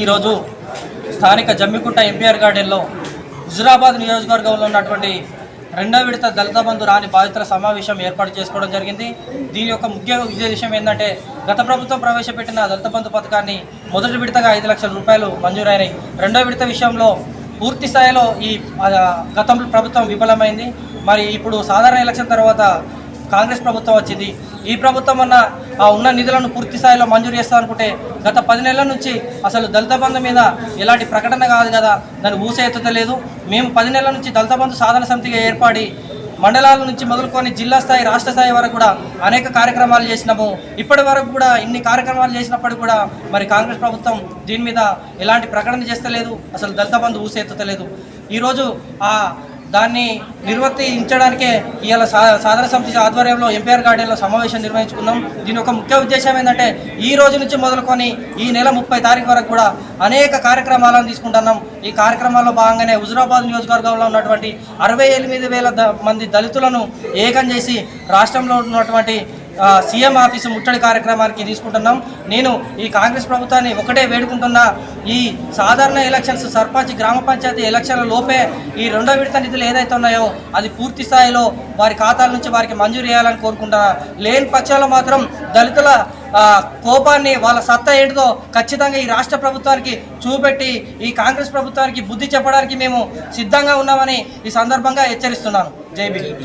ఈరోజు స్థానిక జమ్మికుంట ఎంపీఆర్ గార్డెన్లో హుజురాబాద్ నియోజకవర్గంలో ఉన్నటువంటి రెండో విడత దళిత బంధు రాని బాధితుల సమావేశం ఏర్పాటు చేసుకోవడం జరిగింది. దీని యొక్క ముఖ్య ఉద్దేశం ఏంటంటే గత ప్రభుత్వం ప్రవేశపెట్టిన దళిత బంధు పథకాన్ని మొదటి విడతగా 5 లక్షల రూపాయలు మంజూరైనాయి. రెండో విడత విషయంలో పూర్తి స్థాయిలో ఈ గతంలో ప్రభుత్వం విఫలమైంది. మరి ఇప్పుడు సాధారణ ఎలక్షన్ తర్వాత కాంగ్రెస్ ప్రభుత్వం వచ్చింది. ఈ ప్రభుత్వం ఉన్న నిధులను పూర్తి స్థాయిలో మంజూరు చేస్తా అనుకుంటే గత 10 నెలల నుంచి అసలు దళిత బంధు మీద ఎలాంటి ప్రకటన కాదు కదా, దాన్ని ఊసే ఎత్తలేదు. మేము 10 నెలల నుంచి దళిత బంధు సాధన సమితిగా ఏర్పడి మండలాల నుంచి మొదలుకొని జిల్లా స్థాయి రాష్ట్ర స్థాయి వరకు కూడా అనేక కార్యక్రమాలు చేసినాము. ఇప్పటి వరకు కూడా ఇన్ని కార్యక్రమాలు చేసినప్పటికీ కూడా మరి కాంగ్రెస్ ప్రభుత్వం దీని మీద ఎలాంటి ప్రకటన చేస్తలేదు, అసలు దళిత బంధు ఊసే ఎత్తలేదు. ఈరోజు దాన్ని నిర్వర్తించడానికే ఇవాళ సాధన సమితి ఆధ్వర్యంలో ఎంపీఆర్ గార్డెన్లో సమావేశం నిర్వహించుకున్నాం. దీని ఒక ముఖ్య ఉద్దేశం ఏంటంటే ఈ రోజు నుంచి మొదలుకొని ఈ నెల 30 తారీఖు వరకు కూడా అనేక కార్యక్రమాలను తీసుకుంటున్నాం. ఈ కార్యక్రమాల్లో భాగంగానే హుజురాబాద్ నియోజకవర్గంలో ఉన్నటువంటి 68,000 మంది దళితులను ఏకం చేసి రాష్ట్రంలో ఉన్నటువంటి సీఎం ఆఫీసు ముట్టడి కార్యక్రమానికి తీసుకుంటున్నాం. నేను ఈ కాంగ్రెస్ ప్రభుత్వాన్ని ఒకటే వేడుకుంటున్నా, ఈ సాధారణ ఎలక్షన్స్ సర్పంచ్ గ్రామ పంచాయతీ ఎలక్షన్ల లోపే ఈ రెండో విడత నిధులు ఏదైతే ఉన్నాయో అది పూర్తి స్థాయిలో వారి ఖాతాల నుంచి వారికి మంజూరు చేయాలని కోరుకుంటున్నా. లేని పక్షాల్లో మాత్రం దళితుల కోపాన్ని వాళ్ళ సత్తా ఏంటిదో ఖచ్చితంగా ఈ రాష్ట్ర ప్రభుత్వానికి చూపెట్టి ఈ కాంగ్రెస్ ప్రభుత్వానికి బుద్ధి చెప్పడానికి మేము సిద్ధంగా ఉన్నామని ఈ సందర్భంగా హెచ్చరిస్తున్నాను. జై భీమ్.